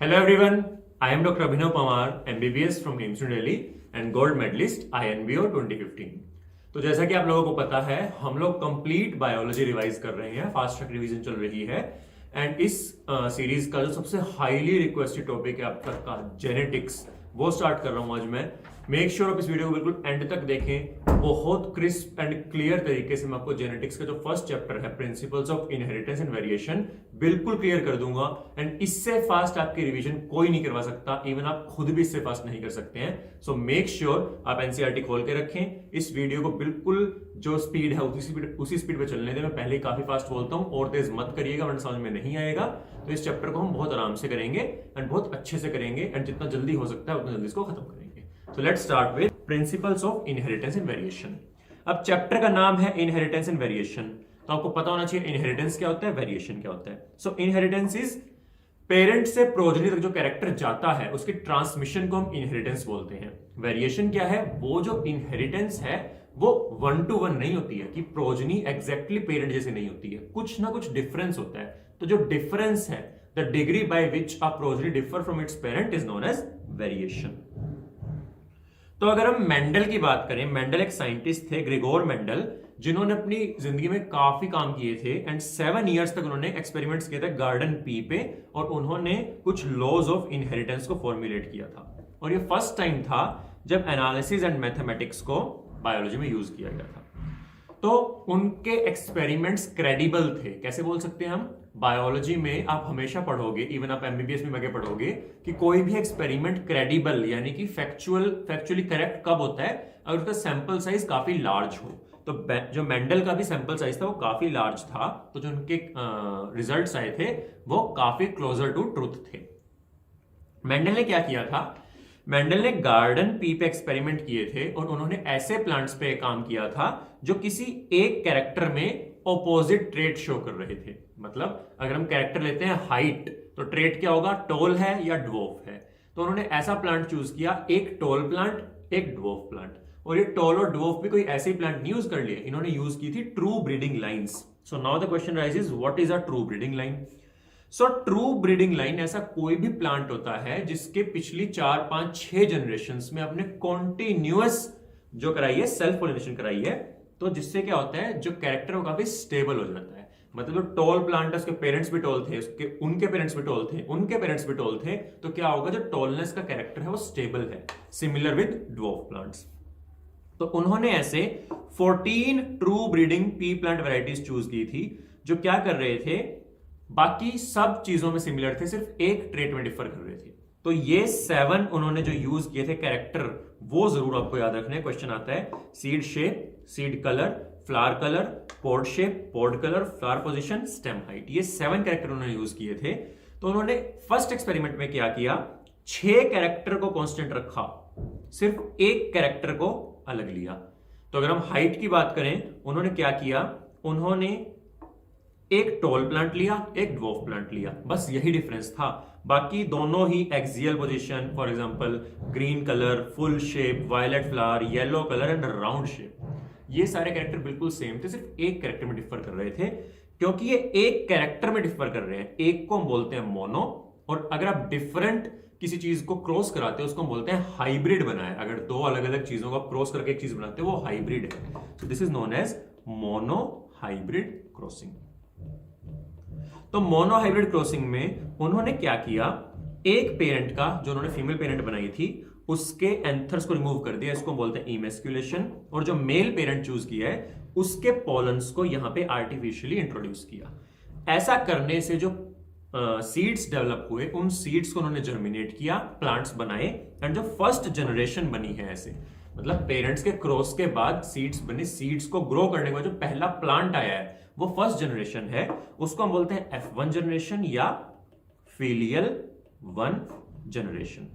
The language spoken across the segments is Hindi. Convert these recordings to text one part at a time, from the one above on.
Hello everyone, I am Dr. Abhinav Pamar, MBBS from AIIMS New Delhi and gold medalist INBO 2015। तो जैसा कि आप लोगों को पता है, हम लोग कंप्लीट बायोलॉजी रिवाइज कर रहे हैं, फास्ट ट्रैक रिवीजन चल रही है एंड इस सीरीज का जो सबसे हाईली रिक्वेस्टेड टॉपिक है अब तक का जेनेटिक्स, वो स्टार्ट कर रहा हूं आज मैं। मेक श्योर आप इस वीडियो को बिल्कुल एंड तक देखें। बहुत क्रिस्प एंड क्लियर तरीके से मैं आपको जेनेटिक्स का जो फर्स्ट चैप्टर है principles of inheritance and variation बिल्कुल क्लियर कर दूंगा एंड इससे फास्ट आपकी रिवीजन कोई नहीं करवा सकता, इवन आप खुद भी इससे फास्ट नहीं कर सकते हैं। सो मेक श्योर आप एनसीईआरटी खोल के रखें, इस वीडियो को बिल्कुल जो स्पीड है उसी स्पीड पे चलने दें। मैं पहले ही काफी फास्ट बोलता हूं और तेज मत करिएगा वरना समझ में नहीं आएगा। तो इस चैप्टर को हम बहुत आराम से करेंगे एंड बहुत अच्छे से करेंगे एंड जितना जल्दी हो सकता है उतना जल्दी इसको खत्म करेंगे। So let's start with principles of inheritance and variation। अब चैप्टर का नाम है इनहेरिटेंस एंड वेरिएशन, तो आपको पता होना चाहिए इनहेरिटेंस क्या होता है, वेरिएशन क्या होता है। सो इनहेरिटेंस इज पेरेंट से प्रोजेनी तक जो कैरेक्टर जाता है उसकी ट्रांसमिशन को हम इनहेरिटेंस बोलते हैं। वेरिएशन क्या है, वो जो इनहेरिटेंस है वो 1 to 1 नहीं होती है कि प्रोजेनी एग्जैक्टली पेरेंट जैसे नहीं होती है, कुछ ना कुछ डिफरेंस होता है। तो जो डिफरेंस है, the degree by which a progeny differ from its parent is known as variation. तो अगर हम मेंडल की बात करें, मेंडल एक साइंटिस्ट थे, ग्रिगोर मेंडल, जिन्होंने अपनी जिंदगी में काफी काम किए थे एंड 7 इयर्स तक उन्होंने एक्सपेरिमेंट्स किए थे गार्डन पी पे और उन्होंने कुछ लॉज ऑफ इनहेरिटेंस को फॉर्मुलेट किया था। और ये फर्स्ट टाइम था जब एनालिसिस एंड मैथमेटिक्स को बायोलॉजी में यूज किया गया था। तो उनके एक्सपेरिमेंट्स क्रेडिबल थे। कैसे बोल सकते हैं हम, बायोलॉजी में आप हमेशा पढ़ोगे, इवन आप एमबीबीएस में आगे पढ़ोगे कि कोई भी एक्सपेरिमेंट क्रेडिबल यानी कि फैक्चुअली करेक्ट कब होता है, अगर उसका सैंपल साइज काफी लार्ज हो। तो जो मेंडल का भी सैंपल साइज था वो काफी लार्ज था, तो जो उनके रिजल्ट्स आए थे वो काफी क्लोजर टू ट्रुथ थे। मेंडल ने क्या किया था, मेंडल ने गार्डन पी पे एक्सपेरिमेंट किए थे और उन्होंने ऐसे प्लांट्स पे काम किया था जो किसी एक कैरेक्टर में ऑपोजिट ट्रेट शो कर रहे थे। मतलब अगर हम कैरेक्टर लेते हैं हाइट, तो ट्रेट क्या होगा, टॉल है या ड्वार्फ है। तो उन्होंने ऐसा प्लांट चूज किया, एक टॉल प्लांट एक ड्वार्फ प्लांट। और ये टॉल और ड्वार्फ भी कोई ऐसे ही प्लांट नहीं यूज कर लिए, इन्होंने यूज की थी true breeding lines. So now the question rises, what is a true breeding line. So true breeding line ऐसा कोई भी प्लांट होता है जिसके पिछली 4, 5, 6 जनरेशन में अपने कॉन्टिन्यूअस जो कराई है, सेल्फ पॉलिनेशन कराई है। तो जिससे क्या होता है, जो कैरेक्टर वो काफी स्टेबल हो जाता है। मतलब जो टॉल प्लांट है उसके पेरेंट्स भी टॉल थे, उनके पेरेंट्स भी टॉल थे, उनके पेरेंट्स भी टॉल थे, तो क्या होगा, जो टॉलनेस का कैरेक्टर है वो स्टेबल है, सिमिलर विद ड्वार्फ प्लांट्स। तो उन्होंने ऐसे 14 true breeding P plant varieties choose की थी जो क्या कर रहे थे, बाकी सब चीजों में सिमिलर थे, सिर्फ एक ट्रेट में डिफर कर रहे थे। तो ये 7 उन्होंने जो यूज किए थे कैरेक्टर, वो जरूर आपको याद रखने। क्वेश्चन आता है, seed shape, seed colour, flower colour, pod shape, pod colour, flower position, stem height, ये 7 कैरेक्टर उन्होंने यूज किए थे। तो उन्होंने फर्स्ट एक्सपेरिमेंट में क्या किया, 6 कैरेक्टर को कांस्टेंट रखा, सिर्फ एक कैरेक्टर को अलग लिया। तो अगर हम हाइट की बात करें, उन्होंने क्या किया, उन्होंने एक टॉल प्लांट लिया, एक ड्वार्फ प्लांट लिया, बस यही डिफरेंस था। बाकी दोनों ही axial position, for example green colour, full shape, violet flower, yellow colour and round shape, ये सारे कैरेक्टर बिल्कुल सेम थे, सिर्फ एक कैरेक्टर में डिफर कर रहे थे। क्योंकि ये एक कैरेक्टर में डिफर कर रहे हैं, एक को हम बोलते हैं मोनो, और अगर आप डिफरेंट किसी चीज को क्रॉस कराते हैं उसको हम बोलते हैं हाइब्रिड बना है। अगर दो अलग अलग चीजों को क्रॉस करके एक चीज बनाते हैं वो हाइब्रिड है। So this is known as mono hybrid crossing. तो मोनो हाइब्रिड क्रॉसिंग में उन्होंने क्या किया, एक पेरेंट का जो उन्होंने फीमेल पेरेंट बनाई थी उसके एंथर्स को रिमूव कर दिया, इसको बोलते हैं इमेस्क्यूलेशन, और जो मेल पेरेंट चूज किया है उसके पॉलन्स को यहां पे आर्टिफिशियली इंट्रोड्यूस किया। ऐसा करने से जो सीड्स डेवलप हुए, उन सीड्स को उन्होंने जर्मिनेट किया, प्लांट्स बनाए, एंड जो फर्स्ट जनरेशन बनी है ऐसे, मतलब पेरेंट्स के क्रॉस के बाद सीड्स बने, सीड्स को ग्रो करने के बाद जो पहला प्लांट आया है वो फर्स्ट जनरेशन है, उसको हम बोलते हैं F1 जनरेशन या filial 1 generation.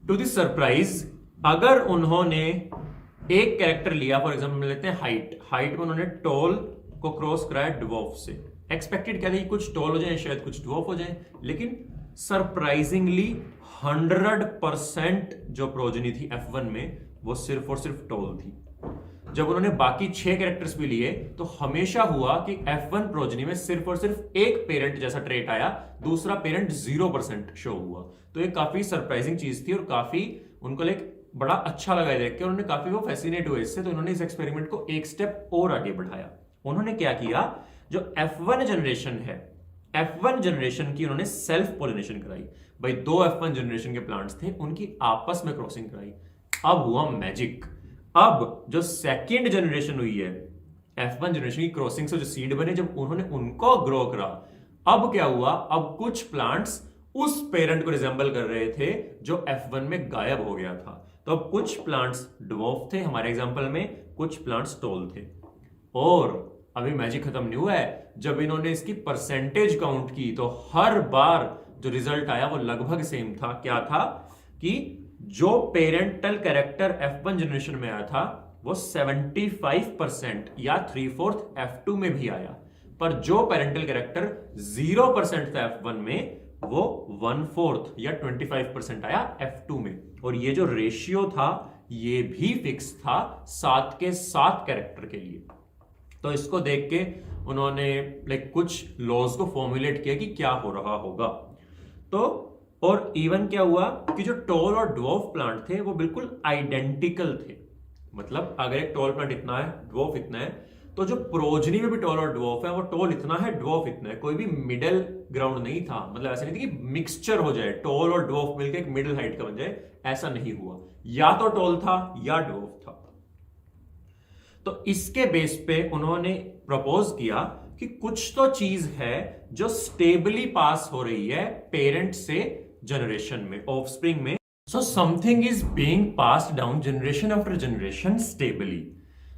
To this surprise, अगर उन्होंने एक कैरेक्टर लिया, फॉर एग्जांपल लेते हैं हाइट, हाइट में उन्होंने टॉल को क्रॉस कराया ड्वार्फ से, एक्सपेक्टेड क्या था कि कुछ टॉल हो जाए, शायद कुछ ड्वार्फ हो जाए, लेकिन सरप्राइजिंगली 100% जो प्रोजेनी थी F1 में वो सिर्फ और सिर्फ टॉल थी। जब उन्होंने बाकी 6 कैरेक्टर्स भी लिए तो हमेशा हुआ कि F1 प्रोजनी में सिर्फ और सिर्फ एक पेरेंट जैसा ट्रेट आया, दूसरा पेरेंट 0% शो हुआ। तो ये काफी सरप्राइजिंग चीज थी और काफी उनको बड़ा अच्छा लगा देख के, उन्होंने काफी वो फैसिनेट हुए इससे। तो उन्होंने इस एक्सपेरिमेंट को एक स्टेप और आगे बढ़ाया। उन्होंने क्या किया, जो F1 जनरेशन है, F1 जनरेशन की उन्होंने सेल्फ पोलिनेशन कराई। भाई 2 F1 जनरेशन के प्लांट्स थे, उनकी आपस में क्रॉसिंग कराई। अब हुआ मैजिक। अब जो सेकंड जनरेशन हुई है F1 जनरेशन की क्रॉसिंग से जो सीड बने, जब उन्होंने उनको ग्रो करा, अब क्या हुआ, अब कुछ प्लांट्स उस पेरेंट को रिजेंबल कर रहे थे जो F1 में गायब हो गया था। तो अब कुछ प्लांट्स ड्वार्फ थे हमारे एग्जांपल में, कुछ प्लांट्स टॉल थे। और अभी मैजिक खत्म नहीं हुआ है। जब इन्होंने इसकी परसेंटेज काउंट की तो हर बार जो रिजल्ट आया वो लगभग सेम था। क्या था कि जो पेरेंटल कैरेक्टर F1 जनरेशन में आया था वो 75% या 3/4 F2 में भी आया, पर जो पेरेंटल कैरेक्टर 0% था F1 में, वो 1/4 या 25% आया F2 में। और ये जो रेशियो था ये भी फिक्स था 7 के 7 कैरेक्टर के लिए। तो इसको देख के उन्होंने कुछ लॉज को फॉर्मुलेट किया कि क्या हो रहा होगा। तो और इवन क्या हुआ कि जो टॉल और ड्वार्फ प्लांट थे वो बिल्कुल आइडेंटिकल थे। मतलब अगर एक टॉल प्लांट इतना है, ड्वार्फ इतना है, तो जो प्रोजनी में भी टॉल और ड्वार्फ है वो टॉल इतना है, ड्वार्फ इतना है। कोई भी मिडिल ग्राउंड नहीं था। मतलब ऐसा नहीं था कि मिक्सचर हो जाए, टॉल और ड्वार्फ मिलकर एक मिडिल हाइट का बन जाए, ऐसा नहीं हुआ। या तो टॉल था या ड्वार्फ था। तो इसके बेस पे उन्होंने प्रपोज किया कि कुछ तो चीज है जो स्टेबली पास हो रही है पेरेंट से जनरेशन में, ऑफस्प्रिंग में। So something is being passed down generation after generation stably.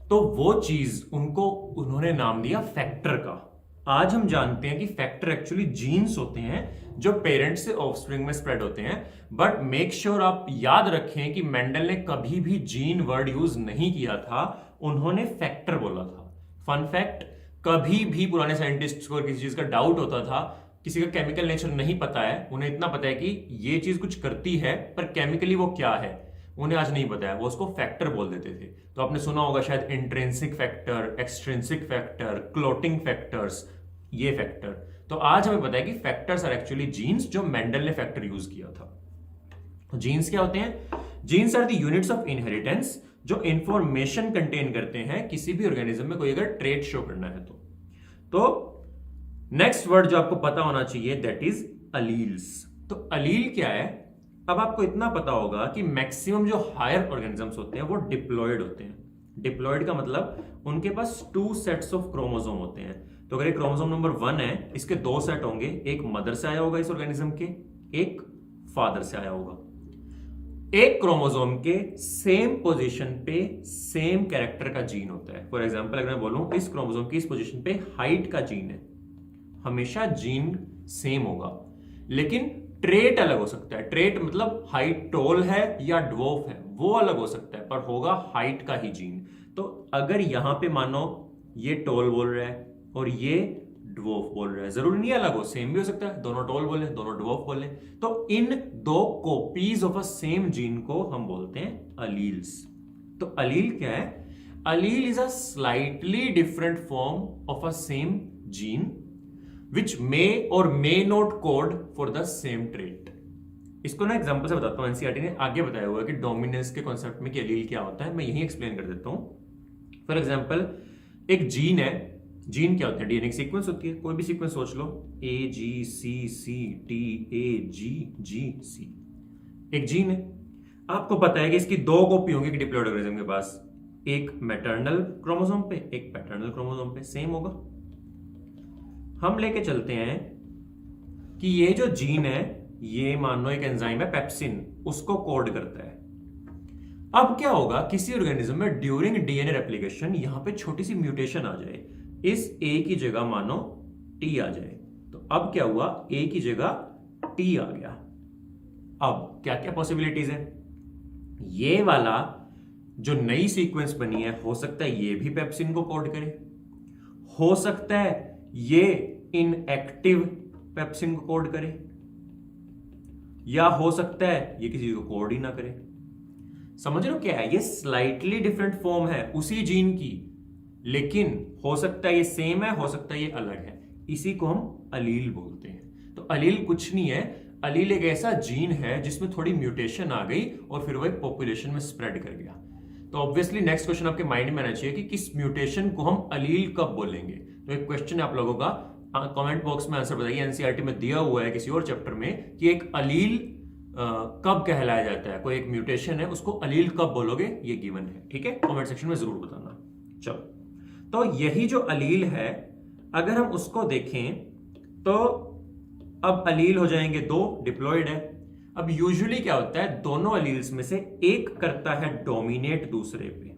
तो वो चीज उन्होंने नाम दिया फैक्टर का। आज हम जानते हैं कि फैक्टर एक्चुअली जीन्स होते हैं जो पेरेंट से ऑफस्प्रिंग में स्प्रेड होते हैं। बट मेक श्योर आप याद रखें कि मेंडल ने कभी भी जीन वर्ड यूज नहीं किया था, उन्होंने फैक्टर बोला था। फन फैक्ट, कभी भी पुराने साइंटिस्ट्स को किसी चीज का डाउट होता था, किसी का केमिकल नेचर नहीं पता है, उन्हें इतना पता है कि ये चीज कुछ करती है पर केमिकली वो क्या है उन्हें आज नहीं पता है, वो उसको फैक्टर बोल देते थे। तो आपने सुना होगा शायद intrinsic factor, extrinsic factor, clotting factors, ये फैक्टर। तो आज हमें पता है कि फैक्टर्स आर एक्चुअली जीन्स, जो मेंडल ने फैक्टर यूज किया था। जीन्स क्या होते हैं? Genes are the units of inheritance जो इंफॉर्मेशन कंटेन करते हैं किसी भी ऑर्गेनिज्म में कोई अगर ट्रेट शो करना है तो नेक्स्ट वर्ड जो आपको पता होना चाहिए दैट इज अलील्स। तो अलील क्या है? अब आपको इतना पता होगा कि मैक्सिमम जो हायर ऑर्गेनिजम्स होते हैं वो डिप्लॉयड होते हैं। डिप्लॉयड का मतलब उनके पास 2 सेट्स ऑफ क्रोमोसोम होते हैं। तो अगर एक क्रोमोसोम नंबर 1 है, इसके 2 सेट होंगे, एक मदर से आया होगा इस ऑर्गेनिज्म के, एक फादर से आया होगा। एक क्रोमोसोम के सेम पोजीशन पे सेम कैरेक्टर का जीन होता है। फॉर एग्जांपल अगर मैं बोलूं इस क्रोमोसोम की इस पोजीशन पे हाइट का जीन है, हमेशा जीन सेम होगा, लेकिन ट्रेट अलग हो सकता है। ट्रेट मतलब हाइट टॉल है या ड्वार्फ है वो अलग हो सकता है, पर होगा हाइट का ही जीन। तो अगर यहां पे मानो ये टॉल बोल रहा है और ये ड्वार्फ बोल रहा है, जरूरी नहीं अलग हो, सेम भी हो सकता है, दोनों टॉल बोले दोनों ड्वार्फ बोले। तो इन 2 copies of a same gene को हम बोलते हैं अलील्स। तो अलील क्या है? अलील is a slightly different form of a same gene which may or may not code for the same trait। इसको ना एग्जांपल से बताता हूं। एनसीईआरटी ने आगे बताया हुआ है कि डोमिनेंस के कॉन्सेप्ट में कि एलील क्या होता है, मैं यही एक्सप्लेन कर देता हूं। फॉर एग्जांपल एक जीन है, जीन क्या होता है? डीएनए की सीक्वेंस होती है, कोई भी सीक्वेंस सोच लो, AGCCTAGGC एक जीन है। आपको पता है कि इसकी 2 कॉपी होंगी डिप्लॉयड ऑर्गेनिज्म के पास, एक मैटरनल क्रोमोसोम पे एक पैटर्नल क्रोमोसोम पे, सेम होगा। हम लेके चलते हैं कि ये जो जीन है ये मान लो एक एंजाइम है पेप्सिन, उसको कोड करता है। अब क्या होगा, किसी ऑर्गेनिज्म में ड्यूरिंग डीएनए रेप्लिकेशन यहां पे छोटी सी म्यूटेशन आ जाए, इस ए की जगह मानो टी आ जाए। तो अब क्या हुआ, ए की जगह टी आ गया। अब क्या क्या पॉसिबिलिटीज है? ये वाला जो नई सीक्वेंस बनी है, हो सकता है ये भी पेप्सिन को कोड करे, हो सकता है ये इनएक्टिव पेप्सिन को कोड करे, या हो सकता है ये किसी को कोड ही ना करे। समझ रहे हो क्या है? ये स्लाइटली डिफरेंट फॉर्म है उसी जीन की, लेकिन हो सकता है ये सेम है, हो सकता है ये अलग है। इसी को हम अलील बोलते हैं। तो अलील कुछ नहीं है, अलील एक ऐसा जीन है जिसमें थोड़ी म्यूटेशन आ गई और फिर वो एक पॉपुलेशन में स्प्रेड कर गया। तो ऑब्वियसली नेक्स्ट क्वेश्चन आपके माइंड में आना चाहिए कि किस म्यूटेशन को हम अलील कब बोलेंगे। तो एक क्वेश्चन है आप लोगों का, कमेंट बॉक्स में आंसर बताइए। एनसीईआरटी में दिया हुआ है किसी और चैप्टर में कि एक अलील कब कहलाया जाता है, कोई एक म्यूटेशन है उसको अलील कब बोलोगे, ये गिवन है। ठीक है, कमेंट सेक्शन में जरूर बताना। चलो, तो यही जो अलील है अगर हम उसको देखें तो अब अलील हो जाएंगे दो, डिप्लॉयड है। अब यूजुअली क्या होता है, दोनों अलील्स में से एक करता है डोमिनेट दूसरे पे।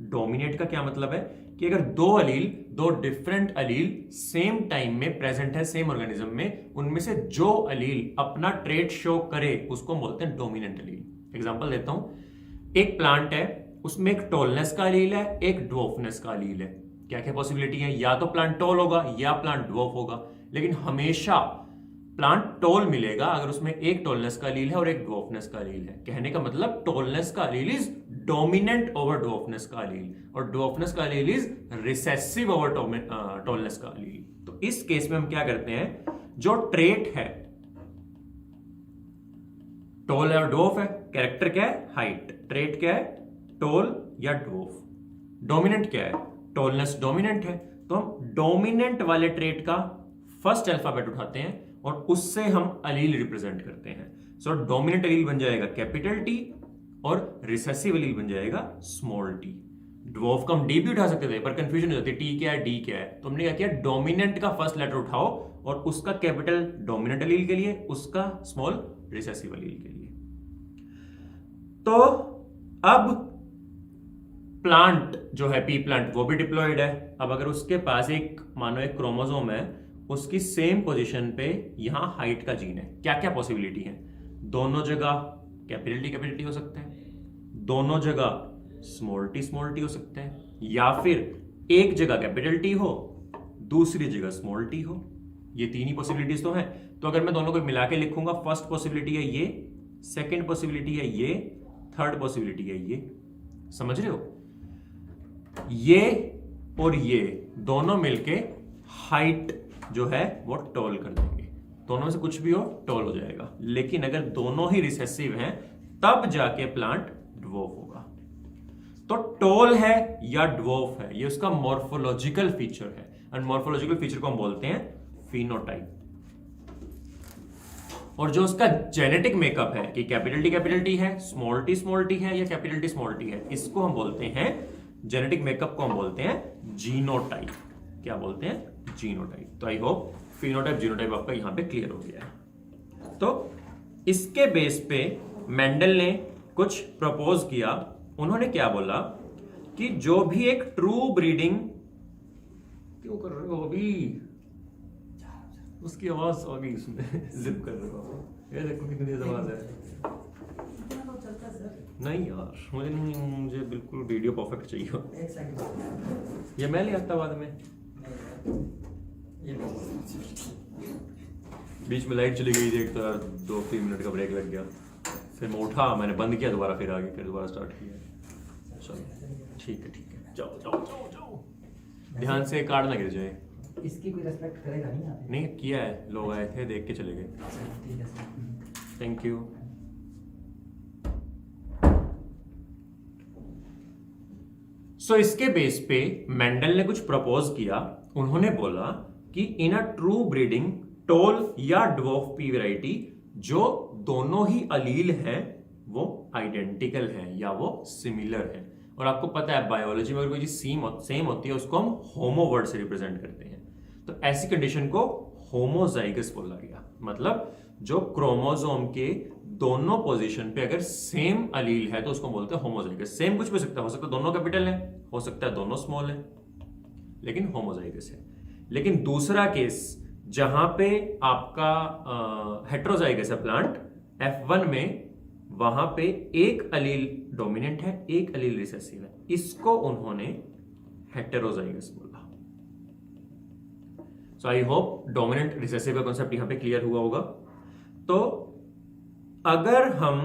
डोमिनेट का क्या मतलब है कि अगर दो अलील, दो डिफरेंट अलील सेम टाइम में प्रेजेंट है सेम ऑर्गेनिज्म में, उनमें से जो अलील अपना ट्रेट शो करे उसको हम बोलते हैं डोमिनेंट अलील। एग्जांपल देता हूं, एक प्लांट है उसमें एक टॉलनेस का अलील है, एक ड्वार्फनेस का अलील है। क्या क्या पॉसिबिलिटी है, या तो प्लांट टॉल होगा या प्लांट ड्वार्फ होगा, लेकिन हमेशा प्लांट टॉल मिलेगा अगर उसमें एक टॉलनेस का अलील है और एक ड्वार्फनेस का अलील है। कहने का मतलब टॉलनेस का अलील इज डोमिनेंट ओवर ड्वार्फनेस का अलील और ड्वार्फनेस का अलील इज रिसेसिव ओवर टॉलनेस का अलील। तो इस केस में हम क्या करते हैं, जो ट्रेट है टॉल और ड्वार्फ है, कैरेक्टर क्या है हाइट, ट्रेट क्या है टॉल या ड्वार्फ, डोमिनेंट क्या है टॉलनेस डोमिनेंट है। तो हम डोमिनेंट वाले ट्रेट का फर्स्ट अल्फाबेट उठाते हैं और उससे हम अलील रिप्रेजेंट करते हैं। सो डोमिनेंट अलील बन जाएगा कैपिटल टी और रिसेसिव अलील बन जाएगा स्मॉल टी। ड्वार्फ का हम डी भी उठा सकते थे पर कंफ्यूजन हो जाती है, टी क्या है डी क्या है। तो हमने क्या किया, डोमिनेंट का फर्स्ट लेटर उठाओ और उसका कैपिटल डोमिनेंट अलील के लिए, उसका स्मॉल रिसेसिव अलील के लिए। तो अब प्लांट जो है पी प्लांट वो भी डिप्लॉयड है। अब अगर उसके पास एक मानो एक क्रोमोसोम है, उसकी सेम पोजीशन पे यहां हाइट का जीन है, क्या क्या पॉसिबिलिटी है, दोनों जगह कैपिटल टी हो सकता है, दोनों जगह स्मॉल टी हो सकता है, या फिर एक जगह कैपिटल टी हो दूसरी जगह स्मॉल टी हो। ये तीन ही पॉसिबिलिटीज तो है। तो अगर मैं दोनों को मिला के लिखूंगा, फर्स्ट पॉसिबिलिटी है ये, सेकेंड पॉसिबिलिटी है ये, थर्ड पॉसिबिलिटी है ये। समझ रहे हो, ये और ये दोनों मिलके हाइट जो है वो टॉल कर देंगे। दोनों में से कुछ भी हो टॉल हो जाएगा। लेकिन अगर दोनों ही रिसेसिव हैं तब जाके प्लांट ड्वार्फ होगा। तो टॉल है या ड्वार्फ है, ये उसका मॉर्फोलॉजिकल फीचर है। एंड मॉर्फोलॉजिकल फीचर को हम बोलते हैं फिनोटाइप। और जो उसका जेनेटिक मेकअप है कि कैपिटल टी है, स्मॉल टी है या कैपिटल टी स्मॉल टी है, इसको हम बोलते हैं जेनेटिक मेकअप को हम बोलते हैं जीनोटाइप। क्या बोलते हैं, जीनोटाइप। तो आई होप फिनोटाइप जीनोटाइप आपका यहां पे क्लियर हो गया है। तो इसके बेस पे मेंडल ने कुछ प्रपोज किया। उन्होंने क्या बोला कि जो भी एक ट्रू ब्रीडिंग, क्यों कर रहे हो अभी, उसकी आवाज आ गई उसमें जिप कर रहे हो, ये देखो कितनी तेज आवाज है। नहीं यार, मुझे बिल्कुल वीडियो परफेक्ट चाहिए। एक सेकंड, ये मैं ले आता बाद में। बीच में लाइट चली गई थी, एक तो 2-3 मिनट का ब्रेक लग गया, फिर मैं उठा, मैंने बंद किया दोबारा, फिर आगे फिर दोबारा स्टार्ट किया। चलो ठीक है, जाओ जाओ जाओ जाओ, ध्यान से कार्ड ना गिर जाए। इसकी कोई रेस्पेक्ट करेगा नहीं यहाँ पे। नहीं किया है, लोग आए थे देख के चले गए। ठीक है सर, थैंक यू। सो इसके बेस पे मेंडल ने कुछ प्रपोज किया। उन्होंने बोला कि इन अ ट्रू ब्रीडिंग टॉल या ड्वार्फ पी वैरायटी, जो दोनों ही अलील हैं वो आइडेंटिकल है या वो सिमिलर है। और आपको पता है बायोलॉजी में अगर कोई चीज सेम होती है उसको हम होमो वर्ड से रिप्रेजेंट करते हैं। तो ऐसी कंडीशन को होमोजाइगस बोला गया। मतलब जो क्रोमोसोम के दोनों पोजीशन पे अगर सेम अलील है तो उसको बोलते हैं होमोजाइगस। सेम कुछ भी हो सकता है दोनों कैपिटल है, हो सकता है दोनों स्मॉल है, लेकिन होमोजाइगस है। लेकिन दूसरा केस जहां पे आपका हेट्रोजाइगस है प्लांट F1 में, वहां पे एक अलील डोमिनेंट है एक अलील रिसेसिव है, इसको उन्होंने हेटेरोजाइगस बोला। सो आई होप डोमिनेंट रिसेसिव का कॉन्सेप्ट यहां पे क्लियर हुआ होगा। तो अगर हम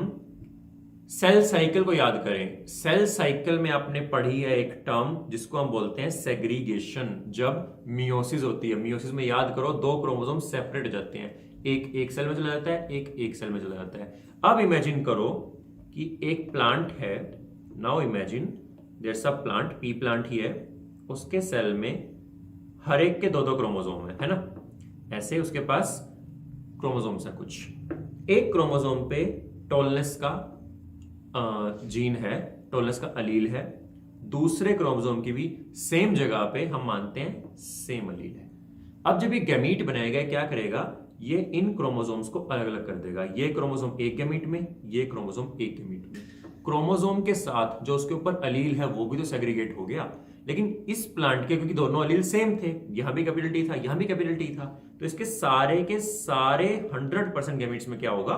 सेल साइकिल को याद करें। सेल साइकिल में आपने पढ़ी है एक टर्म जिसको हम बोलते हैं सेग्रीगेशन। जब मियोसिस होती है, मियोसिस में याद करो 2 क्रोमोसोम सेपरेट हो जाते हैं, एक एक सेल में चला जाता है, एक सेल में चला जाता है। अब इमेजिन करो कि एक प्लांट है, now imagine there a plant, pea plant ही है, उसके सेल में हर एक के 2-2 क्रोमोसोम है ना, ऐसे उसके पास क्रोमोसोम्स है कुछ। एक क्रोमोसोम पे टॉलनेस का जीन है, टॉलनेस का अलील है, दूसरे क्रोमोसोम की भी सेम जगह पे हम मानते हैं सेम अलील है। अब जब ये गैमीट बनाएगा क्या करेगा, ये इन क्रोमोसोम्स को अलग अलग कर देगा। ये क्रोमोसोम एक गैमीट में, ये क्रोमोसोम एक गैमीट में। क्रोमोसोम के साथ जो उसके ऊपर अलील है वो भी तो सेग्रीगेट हो गया, लेकिन इस प्लांट के क्योंकि दोनों अलील सेम थे, यहां भी कैपिटल टी था, यहां भी कैपिटल टी था, तो इसके सारे के सारे 100% गैमीट्स में क्या होगा,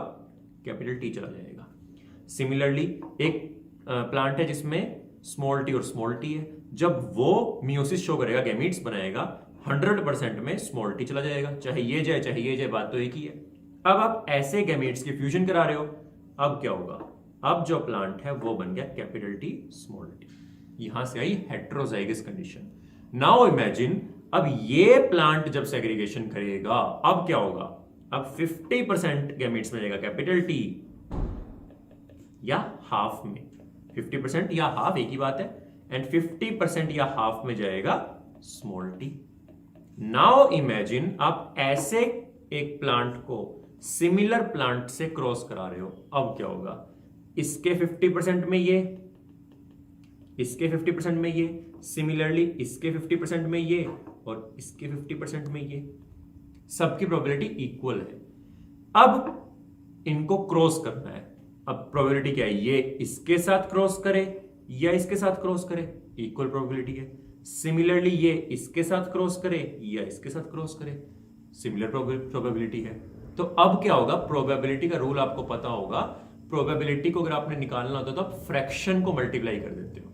कैपिटल टी चला जाएगा। सिमिलरली एक प्लांट है जिसमें स्मॉल टी और स्मॉल टी है, जब वो मियोसिस शो करेगा, गैमीट्स बनाएगा, 100% में स्मॉल टी चला जाएगा, चाहे ये जाए चाहे ये जाए, बात तो एक ही है। अब आप ऐसे गैमीट्स की फ्यूजन करा रहे हो, अब क्या होगा, अब जो प्लांट है वो बन गया कैपिटल टी स्मॉल टी, यहां से आई हेट्रोजाइगस कंडीशन। नाउ इमेजिन अब ये प्लांट जब सेग्रीगेशन करेगा अब क्या होगा, अब 50% गैमीट्स में जाएगा कैपिटल टी या हाफ में, 50% या हाफ एक ही बात है, एंड 50% या हाफ में जाएगा स्मॉल टी। नाउ इमेजिन आप ऐसे एक प्लांट को सिमिलर प्लांट से क्रॉस करा रहे हो, अब क्या होगा, इसके 50% में ये, इसके 50% में ये, सिमिलरली इसके 50% में ये और इसके 50% में ये, सबकी प्रोबेबिलिटी इक्वल है। अब इनको क्रॉस करना है, अब प्रोबेबिलिटी क्या है, ये इसके साथ क्रॉस करे या इसके साथ क्रॉस करे, इक्वल प्रोबेबिलिटी है। सिमिलरली ये इसके साथ क्रॉस करे या इसके साथ क्रॉस करे, सिमिलर प्रोबेबिलिटी है। तो अब क्या होगा, प्रोबेबिलिटी का रूल आपको पता होगा, प्रोबेबिलिटी को अगर आपने निकालना होता है तो आप फ्रैक्शन को मल्टीप्लाई कर देते हो,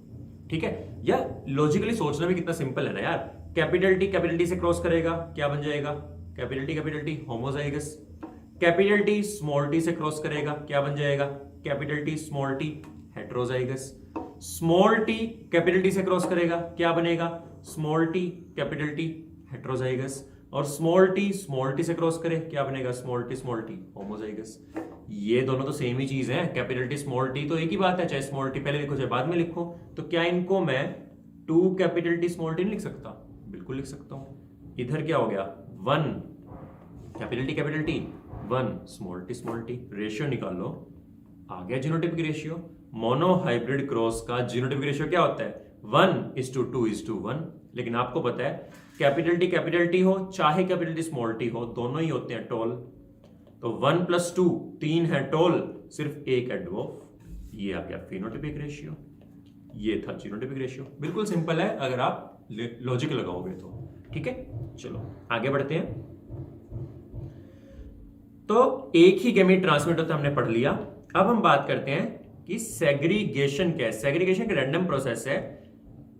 ठीक है। या लॉजिकली सोचना भी कितना सिंपल है ना यार, कैपिटल टी से क्रॉस करेगा क्या बन जाएगा, capital T homozygous. Capital T small T से क्रॉस करेगा क्या बन जाएगा, capital T small T heterozygous. Small T capital T से क्रॉस करेगा क्या बनेगा, small T capital T heterozygous, और स्मॉल टी से क्रॉस करे क्या बनेगा, स्मॉल टी होमोजाइगस। ये दोनों तो सेम ही चीज है, कैपिटल टी स्मॉल टी तो एक ही बात है, चाहे स्मॉल टी पहले लिखो चाहे बाद में लिखो। तो क्या इनको मैं 2 कैपिटल टी स्मॉल टी नहीं लिख सकता, बिल्कुल लिख सकता हूं। इधर क्या हो गया, 1 capital T 1 small T, ratio निकाल लो, आ गया genotypic ratio. Mono hybrid cross का जीनोटाइपिक रेशियो क्या होता है, 1:2:1। लेकिन आपको पता है कैपिटल टी हो चाहे कैपिटल टी स्मॉल टी हो, दोनों ही होते हैं टॉल, तो 1 + 2 3 है टॉल, सिर्फ एक है ड्वार्फ। ये आ गया फिनोटाइपिक रेशियो, ये था जीनोटाइपिक रेशियो। बिल्कुल सिंपल है अगर आप लॉजिक लगाओगे तो, ठीक है। चलो आगे बढ़ते हैं। तो एक ही गैमीट ट्रांसमिट होता है, हमने पढ़ लिया। अब हम बात करते हैं कि सेग्रीगेशन क्या है। सेग्रीगेशन एक रैंडम प्रोसेस है,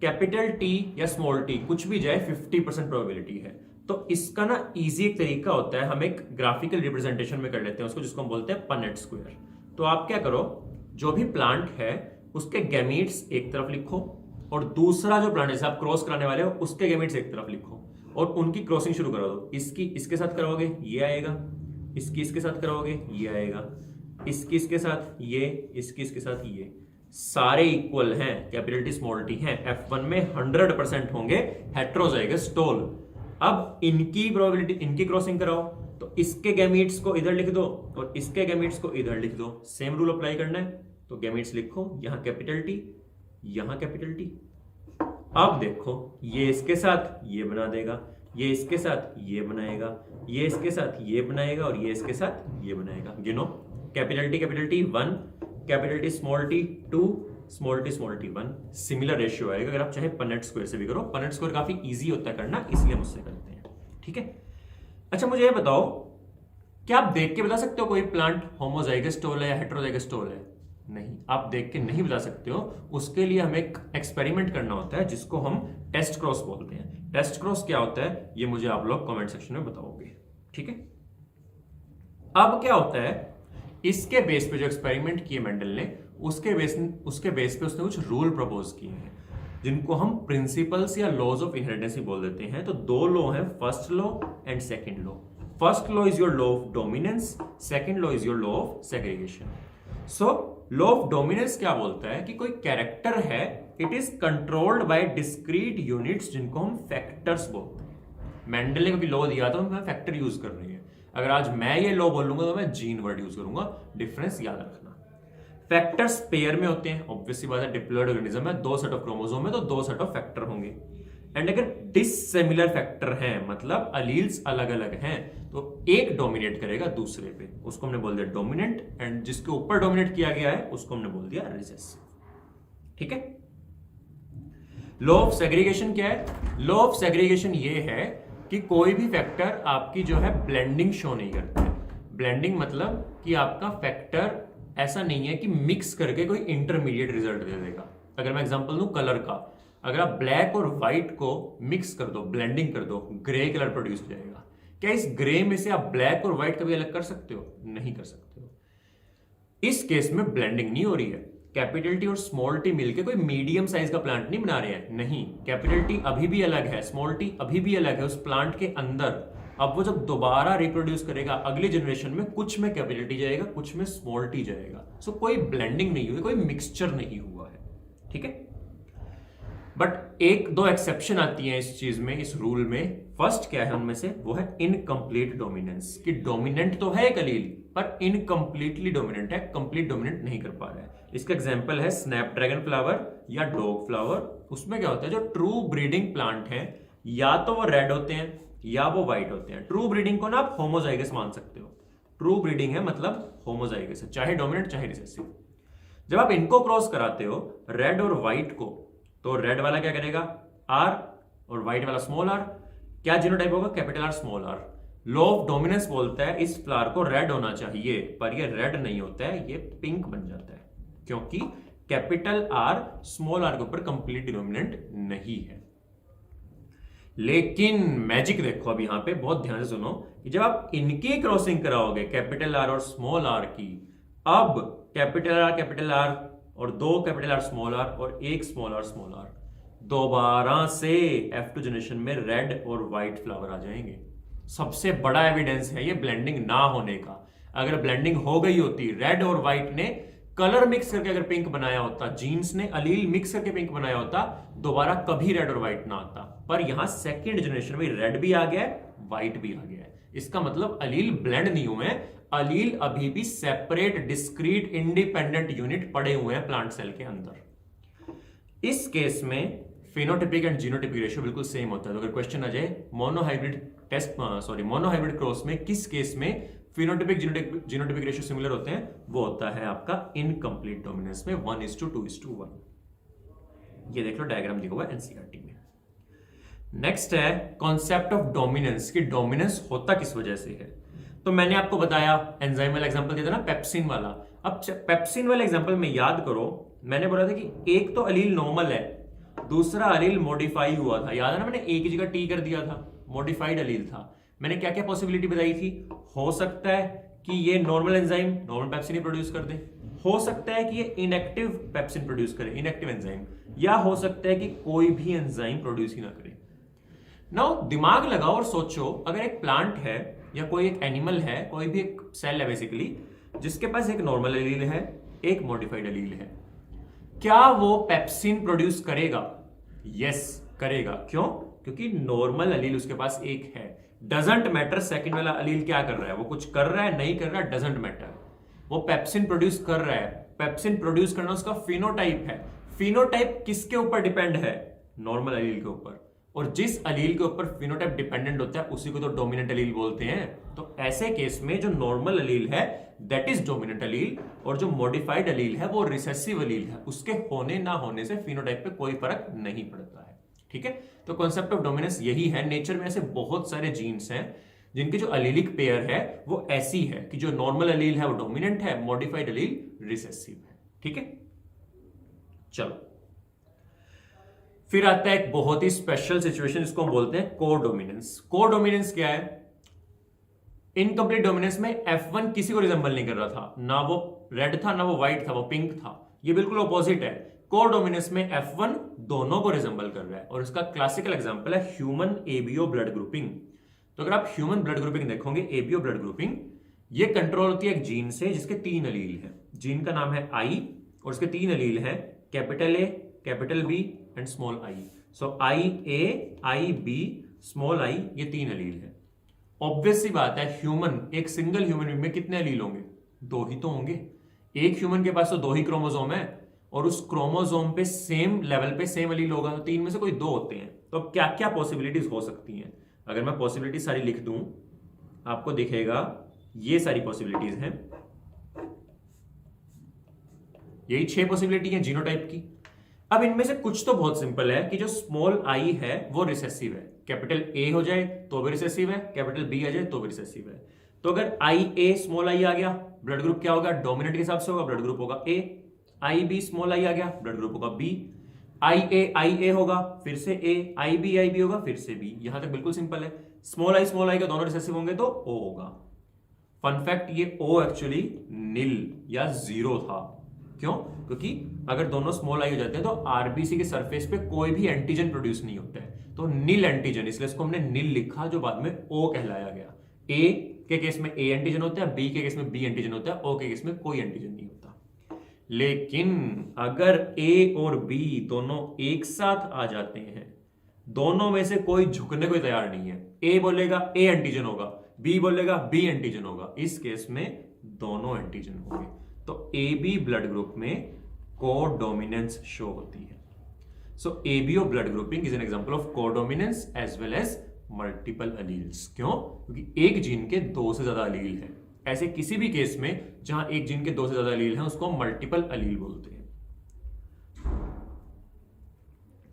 कैपिटल टी या स्मॉल टी कुछ भी जाए 50% प्रोबेबिलिटी है। तो इसका ना इजी एक तरीका होता है, हम एक ग्राफिकल रिप्रेजेंटेशन में कर लेते हैं उसको, जिसको हम बोलते हैं पनेट स्क्वायर। तो आप क्या करो, जो भी प्लांट है उसके गैमीट्स एक तरफ लिखो और दूसरा जो प्लांट जैसे आप क्रॉस कराने वाले हो उसके गैमीट्स एक तरफ लिखो और उनकी क्रॉसिंग शुरू करा दो। इसकी इसके साथ कराओगे ये आएगा, इसकी इसके साथ कराओगे ये आएगा, इसकी इसके साथ ये, इसकी इसके साथ ये, सारे इक्वल हैं, कैपिटल टी स्मॉल टी हैं, F1 में 100% होंगे हेट्रोजाइगस टॉल। अब इनकी प्रोबेबिलिटी, इनकी क्रॉसिंग कराओ, तो इसके गैमीट्स को इधर लिख दो और इसके गैमीट्स को इधर लिख दो, सेम रूल अप्लाई करना है। तो गैमीट्स लिखो, यहां कैपिटल टी, यहां कैपिटल टी। अब देखो ये इसके साथ ये बना देगा, ये इसके साथ ये बनाएगा, ये इसके साथ ये बनाएगा और ये इसके साथ ये बनाएगा। गिनो, capital T 1, capital T small T 2, small T 1। Similar ratio आएगा। अगर आप चाहे पनेट स्क्वायर से भी करो, पनेट स्क्वायर काफी इजी होता है करना, इसलिए हम उससे करते हैं, ठीक है। अच्छा मुझे ये बताओ, क्या आप देख के बता सकते हो कोई प्लांट होमोजाइगस टॉल है या हेट्रोजाइगस टॉल है? नहीं, आप देख के नहीं बता सकते हो। उसके लिए हमें एक एक्सपेरिमेंट करना होता है जिसको हम टेस्ट क्रॉस बोलते हैं। टेस्ट क्रॉस क्या होता है ये मुझे आप लोग कमेंट सेक्शन में बताओगे, ठीक है। अब क्या होता है, इसके बेस पे जो एक्सपेरिमेंट किए मेंडल ने उसके बेस पे उसने कुछ रूल प्रपोज किए हैं जिनको हम प्रिंसिपल्स या लॉज ऑफ इनहेरिटेंस बोल देते हैं। तो दो लॉ हैं, first law and second law. First law is your law of dominance, second law is your law of segregation. So law of dominance क्या बोलता है कि कोई कैरेक्टर है, it is controlled by discrete units जिनको हम फैक्टर्स बोलते हैं। मेंडल ने कभी लॉ दिया था, मैं फैक्टर यूज कर रही है। अगर आज मैं ये लॉ बोलूंगा तो मैं जीन वर्ड यूज करूंगा, डिफरेंस याद रखना। फैक्टर्स पेयर में होते हैं, ऑब्वियसली बात है, डिप्लॉयड ऑर्गेनिज्म है, दो सेट ऑफ क्रोमोसोम है तो दो सेट ऑफ फैक्टर होंगे। एंड अगर डिसिमिलर फैक्टर हैं, मतलब अलील्स अलग अलग हैं, तो एक डोमिनेट करेगा दूसरे पे, उसको हमने बोल दिया डोमिनेंट, एंड जिसके ऊपर डोमिनेट किया गया है उसको हमने बोल दिया रिसेसिव। ठीक है। लॉ ऑफ सेग्रीगेशन क्या है? लॉ ऑफ सेग्रीगेशन ये है कि कोई भी फैक्टर आपकी जो है ब्लेंडिंग शो नहीं करता है। ब्लेंडिंग मतलब कि आपका फैक्टर ऐसा नहीं है कि मिक्स करके कोई इंटरमीडिएट रिजल्ट दे देगा। अगर मैं एग्जांपल दूं कलर का, अगर आप ब्लैक और व्हाइट को मिक्स कर दो, ब्लेंडिंग कर दो, ग्रे कलर प्रोड्यूस हो जाएगा। क्या इस ग्रे में से आप ब्लैक और व्हाइट कभी अलग कर सकते हो? नहीं कर सकते हो। इस केस में ब्लेंडिंग नहीं हो रही है। कैपिटल टी और स्मॉल टी मिलकर कोई मीडियम साइज का प्लांट नहीं बना रहे हैं, नहीं। कैपिटल टी अभी भी अलग है, स्मॉल टी अभी भी अलग है उस प्लांट के अंदर। अब वो जब दोबारा रिप्रोड्यूस करेगा अगली जनरेशन में, कुछ में कैपिटल टी जाएगा, कुछ में स्मॉल टी जाएगा। सो कोई ब्लेंडिंग नहीं हुई, कोई मिक्सचर नहीं हुआ है। ठीक है। बट एक दो एक्सेप्शन आती हैं इस चीज में, इस रूल में। फर्स्ट क्या है उनमें से? वो है इनकम्प्लीट डोमिनेंस, कि डोमिनेंट तो है एक अलील पर इनकम्प्लीटली डोमिनेंट है, कंप्लीट डोमिनेंट नहीं कर पा रहा है। इसका एग्जांपल है स्नैपड्रैगन फ्लावर या डॉग फ्लावर। उसमें क्या होता है, जो ट्रू ब्रीडिंग प्लांट है या तो वो रेड होते हैं या वो व्हाइट होते हैं। ट्रू ब्रीडिंग को ना आप होमोजाइगस मान सकते हो। ट्रू ब्रीडिंग है मतलब होमोजाइगस है, चाहे डोमिनेंट चाहे रिसेसिव। जब आप इनको क्रॉस कराते हो रेड और व्हाइट को, तो रेड वाला क्या करेगा? आर, और व्हाइट वाला स्मॉल आर। क्या जीनोटाइप होगा? Capital R small R. Law of dominance बोलता है इस फ्लावर को रेड होना चाहिए, पर ये रेड नहीं होता है, ये पिंक बन जाता है, क्योंकि कैपिटल आर स्मॉल आर के ऊपर कंप्लीट डोमिनेंट नहीं है। लेकिन मैजिक देखो अब यहां पे, बहुत ध्यान से सुनो, कि जब आप इनकी क्रॉसिंग कराओगे कैपिटल आर और स्मॉल आर की, अब कैपिटल आर और दो कैपिटल आर स्मॉल आर और एक स्मॉल आर, दोबारा से F2 जनरेशन में रेड और व्हाइट फ्लावर आ जाएंगे। सबसे बड़ा एविडेंस है ये ब्लेंडिंग ना होने का। अगर ब्लेंडिंग हो गई होती, रेड और व्हाइट ने कलर मिक्स करके अगर पिंक बनाया होता, जीन्स ने अलील मिक्स करके पिंक बनाया होता, दोबारा कभी रेड और व्हाइट ना आता। पर यहां सेकंड जनरेशन में रेड भी आ गया है, व्हाइट भी आ गया है। इसका मतलब अलील ब्लेंड नहीं हुए हैं, अलील अभी भी सेपरेट डिस्क्रीट इंडिपेंडेंट यूनिट पड़े हुए हैं प्लांट सेल के अंदर। इस केस में फिनोटिपिक एंड जीनोटिपिक रेशियो बिल्कुल सेम होता है। तो अगर क्वेश्चन आ जाए मोनोहाइब्रिड क्रॉस में किस केस में फिनोटिपिक जीनोटिपिक रेशियो सिमिलर होते हैं, वो होता है आपका इनकम्प्लीट डोमिनेंस में 1:2:1। ये देख लो, डायग्राम दिया हुआ है एनसीईआरटी में। नेक्स्ट है कॉन्सेप्ट ऑफ डोमिनेंस, कि डोमिनेंस होता किस वजह से है। तो मैंने आपको बताया, एंजाइम वाला एग्जांपल दिया था ना, पेप्सिन वाला। अब पेप्सिन वाले एग्जांपल में याद करो, मैंने बोला था कि एक तो अलील नॉर्मल है, दूसरा अलील मॉडिफाई हुआ था। याद है ना, मैंने एक की जगह टी कर दिया था, मॉडिफाइड अलील था। मैंने क्या क्या पॉसिबिलिटी बताई थी? हो सकता है कि ये नॉर्मल एंजाइम नॉर्मल पेप्सिन ही प्रोड्यूस कर दे, हो सकता है कि ये इनएक्टिव पेप्सिन प्रोड्यूस करे, इनएक्टिव एंजाइम, या हो सकता है कि कोई भी एंजाइम प्रोड्यूस ही ना करे। नाउ दिमाग लगाओ और सोचो, अगर एक प्लांट है या कोई एक एनिमल है, कोई भी एक सेल है बेसिकली, जिसके पास एक नॉर्मल एलील है, एक मॉडिफाइड एलील है, क्या वो पेप्सिन प्रोड्यूस करेगा? यस करेगा। क्यों? क्योंकि नॉर्मल अलील उसके पास एक है। डजंट मैटर सेकंड वाला अलील क्या कर रहा है, वो कुछ कर रहा है नहीं कर रहा है, डजंट मैटर, वो पेप्सिन प्रोड्यूस कर रहा है। पेप्सिन प्रोड्यूस करना उसका फिनोटाइप है। फिनोटाइप किसके ऊपर डिपेंड है? नॉर्मल अलील के ऊपर। और जिस अलील के ऊपर फिनोटाइप डिपेंडेंट होता है उसी को तो डोमिनेंट अलील बोलते हैं। तो ऐसे केस में जो नॉर्मल अलील है दैट इज डोमिनेंट अलील, और जो मॉडिफाइड अलील है वो रिसेसिव अलील है। उसके होने ना होने से फिनोटाइप पे कोई फर्क नहीं पड़ता है। ठीक है। तो कॉन्सेप्ट ऑफ डोमिनेंस यही है। नेचर में ऐसे बहुत सारे जीन्स हैं जिनकी जो अलीलिक पेयर है वो ऐसी है कि जो नॉर्मल अलील है वो डोमिनेंट है, मॉडिफाइड अलील रिसेसिव है। ठीक है। चलो फिर आता है एक बहुत ही स्पेशल सिचुएशन जिसको हम बोलते हैं कोडोमिनेंस। कोडोमिनेंस क्या है? इनकम्प्लीट डोमिनेंस में F1 किसी को रिजेंबल नहीं कर रहा था, ना वो रेड था ना वो व्हाइट था, वो पिंक था। ये बिल्कुल ऑपोजिट है। कोडोमिनेंस में F1 दोनों को रिजेंबल कर रहा है और इसका क्लासिकल एग्जांपल है ह्यूमन एबीओ ब्लड ग्रुपिंग। तो अगर आप ह्यूमन ब्लड ग्रुपिंग देखोगे, एबीओ ब्लड ग्रुपिंग, ये कंट्रोल होती है एक जीन से जिसके 3 अलील हैं। जीन का नाम है आई और उसके 3 अलील हैं, capital A, capital B and small I. So I A, I B, small I, ये 3 अलील है। ऑब्वियस सी बात है, ह्यूमन, एक सिंगल ह्यूमन बीइंग में कितने अलील होंगे? 2 ही तो होंगे। एक ह्यूमन के पास तो 2 ही क्रोमोसोम है और उस क्रोमोसोम पे सेम लेवल पे सेम अलील होगा, तो 3 में से कोई 2 होते हैं। तो अब क्या क्या पॉसिबिलिटीज हो सकती हैं? अगर मैं पॉसिबिलिटी सारी लिख दूं, आपको दिखेगा ये सारी पॉसिबिलिटीज हैं। यही 6 पॉसिबिलिटी है जीनोटाइप की। अब इनमें से कुछ तो बहुत सिंपल है कि जो स्मॉल आई है वो रिसेसिव है। कैपिटल ए हो जाए तो भी रिसेसिव है, कैपिटल बी आ जाए तो भी रिसेसिव है। तो अगर आई ए स्मॉल आई आ गया, ब्लड ग्रुप क्या होगा? डोमिनेंट के हिसाब से होगा, ब्लड ग्रुप होगा ए। आई बी स्मॉल आई आ गया, ब्लड ग्रुप होगा बी। आई ए होगा, फिर से ए। आई बी होगा, फिर से बी। यहां तक बिल्कुल सिंपल है। स्मॉल आई का दोनों रिसेसिव होंगे तो ओ होगा। फन फैक्ट, ये ओ एक्चुअली नील या 0 था। क्यों? क्योंकि अगर दोनों स्मॉल आई हो जाते हैं तो आरबीसी के सरफेस पे कोई भी एंटीजन प्रोड्यूस नहीं होता है, तो नील एंटीजन, इसलिए इसको हमने नील लिखा, जो बाद में ओ कहलाया गया। ए के केस में ए एंटीजन होता है, बी के केस में बी एंटीजन होता है, ओ के केस में कोई एंटीजन नहीं होता। लेकिन अगर ए और बी दोनों एक साथ आ जाते हैं, दोनों में से कोई झुकने को तैयार नहीं है, ए बोलेगा ए एंटीजन होगा, बी बोलेगा बी एंटीजन होगा, इस केस में दोनों एंटीजन होंगे। तो ए बी ब्लड ग्रुप में कोडोमिनेंस शो होती है। So ABO blood grouping is an example of codominance as well as multiple alleles. क्यों? क्योंकि एक जीन के 2 से ज्यादा अलील हैं। ऐसे किसी भी केस में जहां एक जीन के 2 से ज्यादा अलील हैं उसको मल्टीपल अलील बोलते हैं।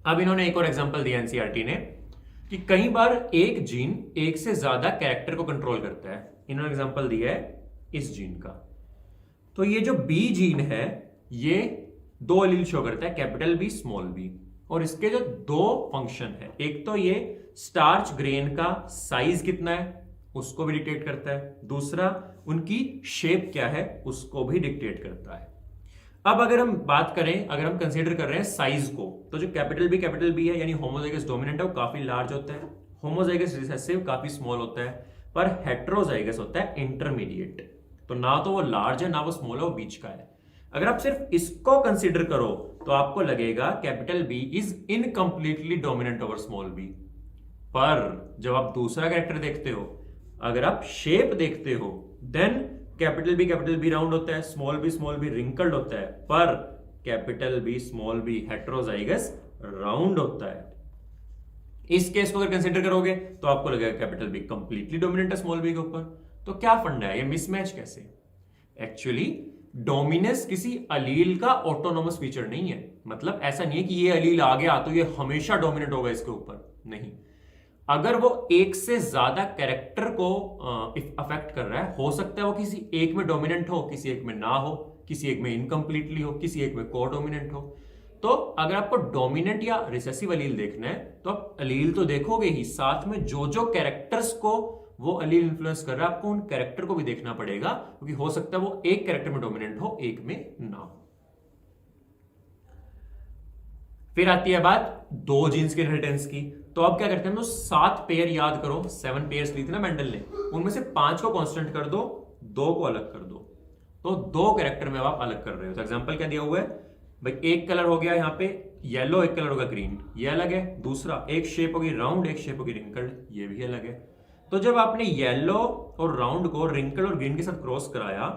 अब इन्होंने एक और एग्जांपल दिया एनसीईआरटी ने कि कई बार एक जीन एक से ज्यादा कैरेक्टर को कंट्रोल करता है। इन्होंने एग्जांपल दिया है इस जीन का। तो ये जो बी जीन है ये 2 अलील शो करता है, कैपिटल बी स्मॉल बी, और इसके जो 2 फंक्शन है, एक तो ये स्टार्च ग्रेन का साइज कितना है उसको भी डिक्टेट करता है, दूसरा उनकी शेप क्या है उसको भी डिक्टेट करता है। अब अगर हम बात करें, अगर हम कंसीडर कर रहे हैं साइज को, तो जो कैपिटल बी है यानी होमोजाइगस डोमिनेंट है वो काफी लार्ज होता है, होमोजाइगस रिसेसिव काफी स्मॉल होता है, पर हेट्रोजाइगस होता है इंटरमीडिएट। तो ना तो वो लार्ज है ना वो स्मॉल है, वो बीच का है। अगर आप सिर्फ इसको कंसीडर करो तो आपको लगेगा capital B is incompletely dominant over small B. पर जब आप दूसरा कैरेक्टर देखते हो, अगर आप शेप देखते हो, देन कैपिटल बी राउंड होता है, स्मॉल बी रिंकल्ड होता है, पर capital B small B heterozygous round होता है। इस केस को अगर कंसीडर करोगे तो आपको लगेगा कैपिटल बी कंप्लीटली डोमिनेंट है स्मॉल बी के ऊपर। तो क्या फंडा है, ये मिसमैच कैसे? एक्चुअली डोमिनेंस किसी अलील का ऑटोनोमस फीचर नहीं है। मतलब ऐसा नहीं है कि ये अलील आ गया तो ये हमेशा डोमिनेंट होगा इसके ऊपर, नहीं। अगर वो एक से ज्यादा कैरेक्टर को अफेक्ट कर रहा है, हो सकता है वो किसी एक में डोमिनेंट हो, किसी एक में ना हो, किसी एक में इनकम्प्लीटली हो, किसी एक में को डोमिनेंट हो। तो अगर आपको डोमिनेंट या रिसेसिव अलील देखना है तो आप अलील तो देखोगे ही, साथ में जो जो कैरेक्टर्स को वो अलील इन्फ्लुएंस कर रहा है आपको उन कैरेक्टर को भी देखना पड़ेगा, क्योंकि हो सकता है वो एक कैरेक्टर में डोमिनेंट हो, एक में ना हो। फिर आती है बात 2 जीन्स के इनहेरिटेंस की। तो अब क्या करते हैं, तो 7 पेयर याद करो, 7 पेयर्स ली थी ना मेंडल ने, उनमें से 5 को कांस्टेंट कर दो, 2 को अलग कर दो। तो 2 कैरेक्टर में आप अलग कर रहे हो। तो एग्जांपल क्या दिया हुआ है भाई, एक कलर हो गया यहाँ पे येलो, एक कलर होगा ग्रीन, ये अलग है। दूसरा एक शेप होगी राउंड, एक शेप होगी रिंकल्ड, ये भी अलग है। तो जब आपने येलो और राउंड को रिंकल और ग्रीन के साथ क्रॉस कराया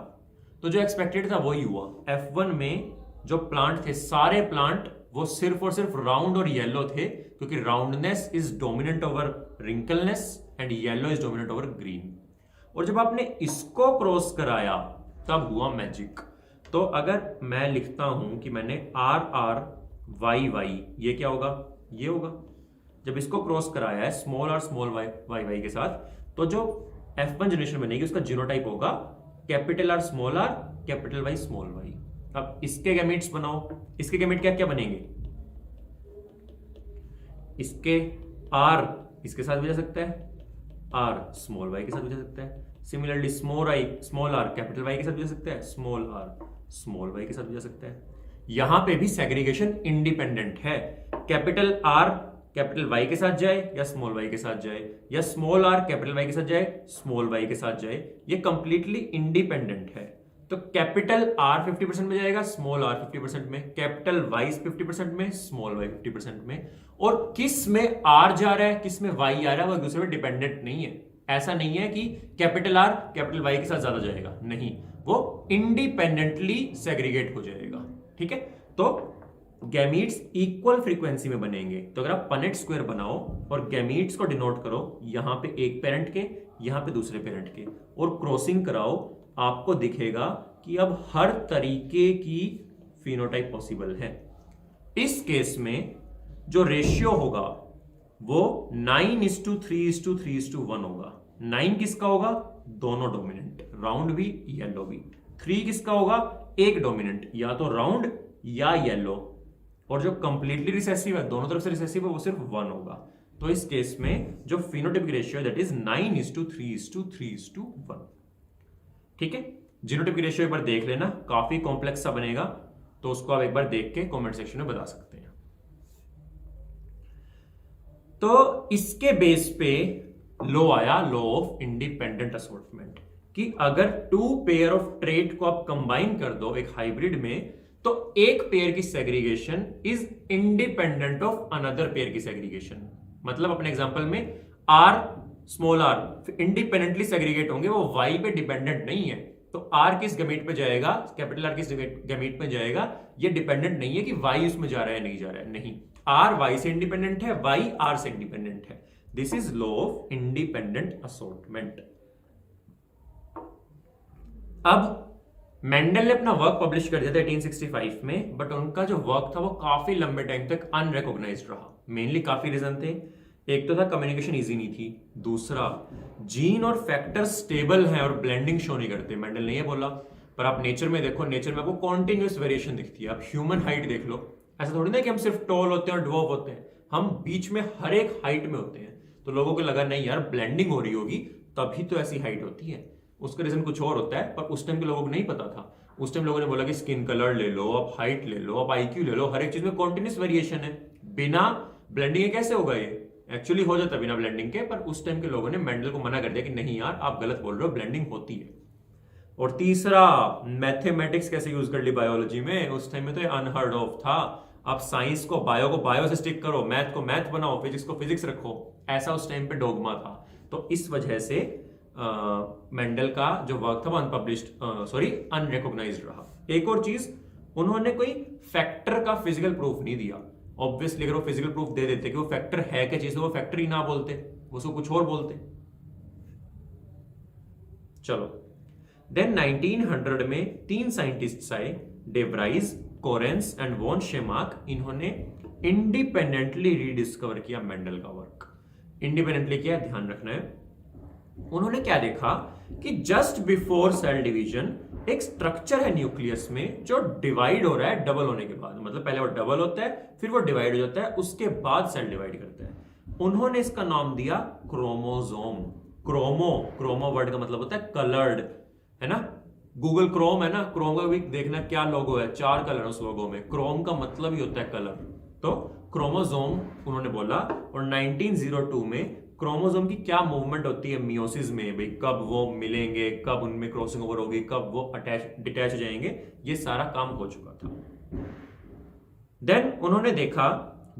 तो जो एक्सपेक्टेड था वही हुआ। F1 में जो प्लांट थे, सारे प्लांट वो सिर्फ और सिर्फ राउंड और येलो थे, क्योंकि roundness is dominant over wrinkleness and yellow is dominant over green. और जब आपने इसको क्रॉस कराया तब हुआ मैजिक। तो अगर मैं लिखता हूं कि मैंने RRYY, ये क्या होगा? ये होगा। जब इसको क्रॉस कराया है स्मॉल y के साथ, तो जो F1 जनरेशन बनेगी उसका जीनोटाइप होगा capital R small r, capital Y small y। अब इसके गैमेट्स बनाओ, इसके गैमेट क्या क्या बनेंगे? इसके R इसके साथ भी जा सकता है, R स्मॉल y के साथ भी जा सकता है। Similarly small r capital Y के साथ भी जा सकता है, स्मॉल r स्मॉल y के साथ भी जा सकता है। यहां पे भी सेग्रीगेशन इंडिपेंडेंट है। कैपिटल आर कैपिटल वाई के साथ जाए या स्मॉल वाई के साथ जाए, या स्मॉल आर कैपिटल वाई के साथ जाए, स्मॉल वाई के साथ जाए, ये कंप्लीटली इंडिपेंडेंट है। तो कैपिटल आर 50% में जाएगा, स्मॉल आर 50% में, कैपिटल वाई 50% में, स्मॉल वाई 50% में। और किस में आर जा रहा है किस में वाई आ रहा है वो एक दूसरे पर डिपेंडेंट नहीं है। ऐसा नहीं है कि कैपिटल आर कैपिटल वाई के साथ ज्यादा जाएगा, नहीं, वो इंडिपेंडेंटली सेग्रीगेट हो जाएगा। ठीक है, तो गैमीट्स इक्वल फ्रीक्वेंसी में बनेंगे। तो अगर आप पनेट स्क्वायर बनाओ और गैमीट्स को डिनोट करो यहां पे एक पेरेंट के, यहां पे दूसरे पेरेंट के, और क्रॉसिंग कराओ, आपको दिखेगा कि अब हर तरीके की फिनोटाइप पॉसिबल है। इस केस में जो रेशियो होगा वो 9:3:3:1 होगा। 9 किसका होगा? दोनों डोमिनेंट, राउंड भी येलो भी। 3 किसका होगा? एक डोमिनेंट, या तो राउंड या येलो। और जो कंप्लीटली रिसेसिव है, दोनों तरफ से रिसेसिव है, वो सिर्फ 1 होगा। तो इस केस में जो फिनोटाइपिक रेशियो है दैट इज 9:3:3:1। ठीक है, जीनोटाइपिक रेशियो एक बार देख लेना, काफी कॉम्प्लेक्स सा बनेगा, तो उसको आप एक बार देख के कमेंट सेक्शन में बता सकते हैं। तो इसके बेस पे लॉ आया, लॉ ऑफ इंडिपेंडेंट असॉर्टमेंट, कि अगर 2 पेयर ऑफ ट्रेट को आप कंबाइन कर दो एक हाइब्रिड में, तो एक पेयर की segregation is independent of another pair की सेग्रीगेशन। मतलब अपने एग्जांपल में R small R independently segregate होंगे, वो वाई पे डिपेंडेंट नहीं है। तो आर किस गैमीट पे जाएगा, कैपिटल आर किस गैमीट पे जाएगा, ये डिपेंडेंट नहीं है कि वाई उसमें जा रहा है नहीं जा रहा है, नहीं, आर वाई से इंडिपेंडेंट है, वाई आर से इंडिपेंडेंट है। This is law of independent assortment. अब मेंडल ने अपना वर्क पब्लिश कर दिया था 1865 में, बट उनका जो वर्क था वो काफी लंबे टाइम तक अनरिकॉग्नाइज्ड रहा। मेनली काफी रीजन थे। एक तो था कम्युनिकेशन इजी नहीं थी, दूसरा जीन और फैक्टर स्टेबल हैं और ब्लेंडिंग शो नहीं करते। मेंडल ने ये बोला, पर आप नेचर में देखो, नेचर में आपको कॉन्टिन्यूस वेरिएशन दिखती है। आप ह्यूमन हाइट देख लो, ऐसा थोड़ी ना कि हम सिर्फ टॉल होते हैं और ड्वार्फ होते हैं, हम बीच में हर एक हाइट में होते हैं। तो लोगों को लगा नहीं यार ब्लेंडिंग हो रही होगी तभी तो ऐसी हाइट होती है। उसका रीजन कुछ और होता है, पर उस टाइम के लोगों को नहीं पता था। उस टाइम लोगों ने बोला कि स्किन कलर ले लो, आप हाइट ले लो, आप आईक्यू ले लो, हर एक चीज में कॉन्टिन्यूस वेरिएशन है। बिना ब्लेंडिंग के कैसे होगा? ये एक्चुअली हो जाता बिना ब्लेंडिंग के, पर उस टाइम के लोगों ने मेंडल को मना कर दिया कि नहीं यार आप गलत बोल रहे हो, ब्लेंडिंग होती है। और तीसरा, मैथमेटिक्स कैसे यूज कर ली बायोलॉजी में, उस टाइम में तो ये अनहर्ड ऑफ था। आप साइंस को बायो से स्टिक करो, मैथ को मैथ बनाओ, फिजिक्स को फिजिक्स रखो, ऐसा उस टाइम पे डोगमा था। तो इस वजह से मेंडल का जो वर्क था वो अनरिकॉग्नाइज्ड रहा। एक और चीज, उन्होंने कोई फैक्टर का फिजिकल प्रूफ नहीं दिया। ऑब्वियसली अगर वो फिजिकल प्रूफ दे देते कि वो फैक्टर है क्या चीज, तो वो फैक्टर ही ना बोलते, वो उसको कुछ और बोलते। चलो, देन 1900 में 3 साइंटिस्ट आए, डेवराइज, कोरेंस एंड वॉन शेमाक। इन्होंने इंडिपेंडेंटली रीडिस्कवर किया मेंडल का वर्क। इंडिपेंडेंटली किया, ध्यान रखना है। उन्होंने क्या देखा कि जस्ट बिफोर सेल डिवीजन एक स्ट्रक्चर है न्यूक्लियस में जो डिवाइड हो रहा है डबल होने के बाद। मतलब पहले वो डबल होता है, फिर वो डिवाइड हो जाता है, उसके बाद सेल डिवाइड करता है। उन्होंने इसका नाम दिया क्रोमोसोम। क्रोमो वर्ड का मतलब होता है कलर्ड, है ना। गूगल क्रोम है ना, क्रोम का भी देखना क्या लोगो है, 4 कलर उस लोगो में। क्रोम का मतलब ही होता है कलर। तो क्रोमोसोम उन्होंने बोला। और 1902 में क्रोमोसोम की क्या मूवमेंट होती है मियोसिस में, भाई कब वो मिलेंगे, कब उनमें क्रॉसिंग ओवर होगी, कब वो डिटैच हो जाएंगे, ये सारा काम हो चुका था। देन उन्होंने देखा,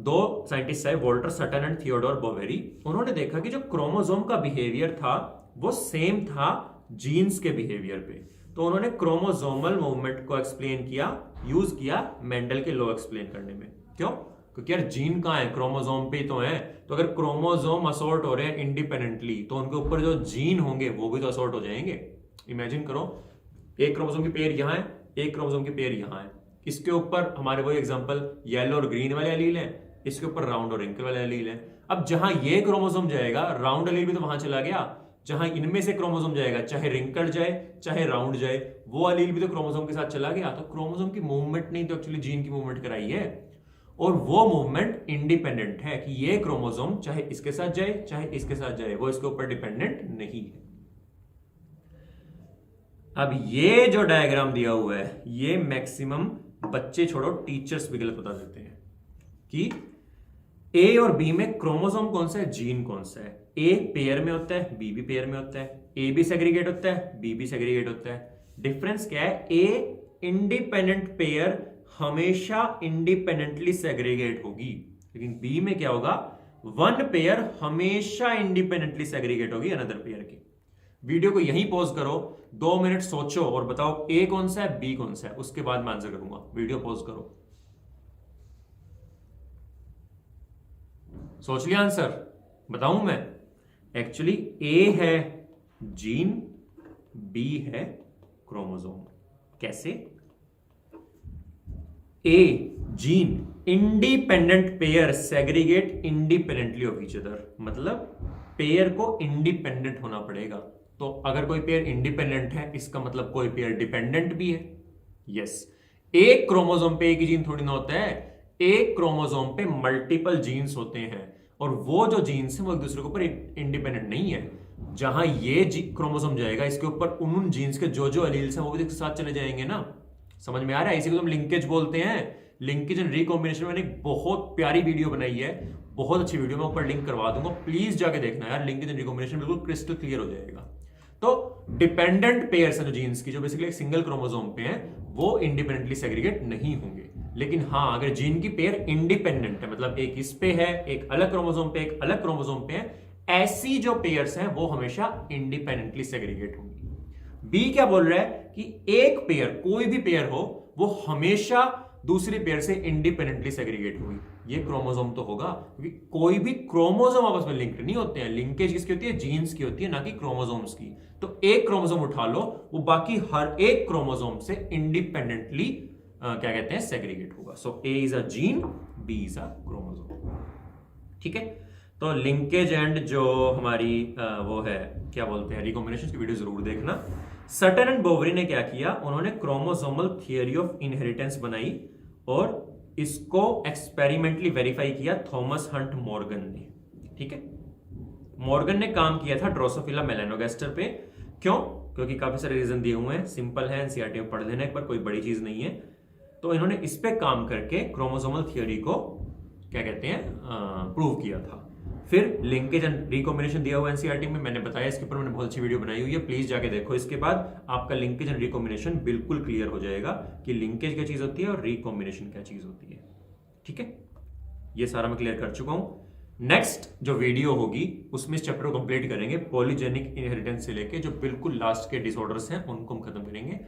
2 साइंटिस्ट आए, Walter Sutton and Theodor Boveri. उन्होंने देखा कि जो क्रोमोसोम का बिहेवियर था वो सेम था जीन्स के बिहेवियर पे। तो उन्होंने क्रोमोसोमल मूवमेंट को एक्सप्लेन किया, यूज किया मेंडल के लॉ एक्सप्लेन करने में। क्यों? क्योंकि यार जीन कहां है, क्रोमोसोम पे तो है। तो अगर क्रोमोसोम असॉर्ट हो रहे हैं इंडिपेंडेंटली, तो उनके ऊपर जो जीन होंगे वो भी तो असॉर्ट हो जाएंगे। इमेजिन करो, एक क्रोमोसोम की पेयर यहां है, एक क्रोमोसोम की पेयर यहां है। इसके ऊपर हमारे वही एग्जांपल येलो और ग्रीन वाले एलील हैं, इसके ऊपर राउंड और रिंकल वाले एलील हैं। अब जहां ये क्रोमोसोम जाएगा, राउंड एलील भी तो वहां चला गया। जहां इनमें से क्रोमोसोम जाएगा, चाहे रिंकल जाए चाहे राउंड जाए, वो एलील भी तो क्रोमोसोम के साथ चला गया। तो क्रोमोसोम की मूवमेंट नहीं तो एक्चुअली जीन की मूवमेंट कराई है। और वो मूवमेंट इंडिपेंडेंट है कि ये क्रोमोसोम चाहे इसके साथ जाए चाहे इसके साथ जाए, वो इसके ऊपर डिपेंडेंट नहीं है। अब ये जो डायग्राम दिया हुआ है, ये मैक्सिमम बच्चे छोड़ो टीचर्स भी गलत बता देते हैं कि ए और बी में क्रोमोसोम कौन सा है, जीन कौन सा है। ए पेयर में होता है, बी भी पेयर में होता है, ए भी सेग्रीगेट होता है, बी भी सेग्रीगेट होता है। डिफरेंस क्या है, ए इंडिपेंडेंट पेयर हमेशा इंडिपेंडेंटली सेग्रीगेट होगी, लेकिन बी में क्या होगा, वन पेयर हमेशा इंडिपेंडेंटली सेग्रीगेट होगी अनदर पेयर की। वीडियो को यहीं पॉज करो, 2 मिनट सोचो और बताओ ए कौन सा है, बी कौन सा है, उसके बाद मैं आंसर करूंगा। वीडियो पॉज करो, सोच लिया आंसर, बताऊं मैं। एक्चुअली ए है जीन, बी है क्रोमोसोम। कैसे? A gene independent pair segregate independently of each other, मतलब पेयर को इंडिपेंडेंट होना पड़ेगा। तो अगर कोई पेयर इंडिपेंडेंट है इसका मतलब कोई पेयर डिपेंडेंट भी है। यस, एक क्रोमोसोम पे एक ही जीन थोड़ी ना होता है, एक क्रोमोसोम पे मल्टीपल जीन्स होते हैं और वो जो जीन्स हैं वो एक दूसरे के ऊपर इंडिपेंडेंट नहीं है। जहां ये क्रोमोसोम जाएगा इसके ऊपर उन जीन्स के जो जो एलील्स हैं वो भी एक साथ चले जाएंगे ना। समझ में आ रहा है? इसी को हम लिंकेज बोलते हैं। लिंकेज एंड रिकॉम्बिनेशन मैंने एक बहुत प्यारी वीडियो बनाई है, बहुत अच्छी वीडियो, मैं ऊपर लिंक करवा दूंगा, प्लीज जाके देखना यार। लिंकेज एंड रिकॉम्बिनेशन बिल्कुल क्रिस्टल क्लियर हो जाएगा। तो डिपेंडेंट पेयर्स हैं जो जीन्स की, जो बेसिकली एक सिंगल क्रोमोसोम पे हैं, वो इंडिपेंडेंटली सेग्रीगेट नहीं होंगे। लेकिन हाँ, अगर जीन की पेयर इंडिपेंडेंट है, मतलब एक इस पे है, एक अलग क्रोमोसोम पे, एक अलग क्रोमोसोम पे है, ऐसी जो पेयर्स हैं वो हमेशा इंडिपेंडेंटली सेग्रीगेट होंगी। बी क्या बोल रहा है कि एक पेयर, कोई भी पेयर हो, वो हमेशा दूसरी पेयर से इंडिपेंडेंटली सेग्रीगेट होगी। ये क्रोमोसोम तो होगा, क्योंकि कोई भी क्रोमोसोम आपस में लिंक्ड नहीं होते हैं। लिंकेज किसकी होती है? जीन्स की होती है, ना कि क्रोमोसोम्स की। तो एक क्रोमोसोम उठा लो, वो बाकी हर एक क्रोमोसोम से इंडिपेंडेंटली क्या कहते हैं, सेग्रीगेट होगा। So A is a gene, B is a chromosome. ठीक है, तो लिंकेज एंड जो हमारी वो है, क्या बोलते हैं, रिकॉम्बिनेशन की वीडियो जरूर देखना। सटन एंड बोवरी ने क्या किया, उन्होंने क्रोमोसोमल थियरी ऑफ इनहेरिटेंस बनाई और इसको एक्सपेरिमेंटली वेरीफाई किया थॉमस हंट मॉर्गन ने। ठीक है, मॉर्गन ने काम किया था ड्रोसोफिला मेलानोगास्टर पे। क्यों? क्योंकि काफी सारे रीजन दिए हुए हैं, सिंपल है, एनसीईआरटी में पढ़ लेना एक बार, कोई बड़ी चीज नहीं है। तो इन्होंने इस पे काम करके क्रोमोसोमल थियरी को क्या कहते हैं, प्रूव किया था। फिर लिंकेज एंड रिकॉम्बिनेशन दिया हुआ एनसीईआरटी में, मैंने बताया, इसके ऊपर मैंने बहुत अच्छी वीडियो बनाई हुई है, प्लीज जाके देखो। इसके बाद आपका लिंकेज एंड रिकॉम्बिनेशन बिल्कुल क्लियर हो जाएगा कि लिंकेज क्या चीज होती है और रिकॉम्बिनेशन क्या चीज होती है। ठीक है, ये सारा मैं क्लियर कर चुका हूं। नेक्स्ट जो वीडियो होगी उसमें इस चैप्टर को कंप्लीट करेंगे, पॉलीजेनिक इनहेरिटेंस से लेके जो बिल्कुल लास्ट के डिसऑर्डर्स हैं उनको हम खत्म करेंगे।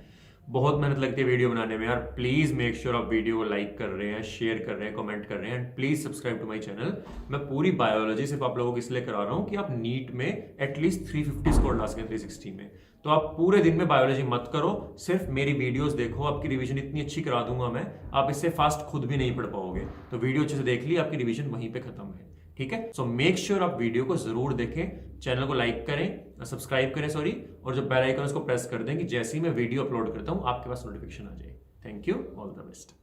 बहुत मेहनत लगती है वीडियो बनाने में यार, प्लीज मेक श्योर आप वीडियो को लाइक कर रहे हैं, शेयर कर रहे हैं, कमेंट कर रहे हैं, and please subscribe to my channel. मैं पूरी बायोलॉजी सिर्फ आप लोगों को इसलिए करा रहा हूं कि आप नीट में एटलीस्ट 350 स्कोर ला सकें 360 में। तो आप पूरे दिन में बायोलॉजी मत करो, सिर्फ मेरी वीडियोस देखो, आपकी रिवीजन इतनी अच्छी करा दूंगा मैं, आप इससे फास्ट खुद भी नहीं पढ़ पाओगे। तो वीडियो अच्छे से देख ली, आपकी रिवीजन वहीं पे खत्म है। ठीक है, सो मेक श्योर आप वीडियो को जरूर देखें, चैनल को लाइक करें, सब्सक्राइब करें सॉरी, और जो बेल आइकन उसको प्रेस कर दें कि जैसे ही मैं वीडियो अपलोड करता हूं आपके पास नोटिफिकेशन आ जाए। Thank you, all the best.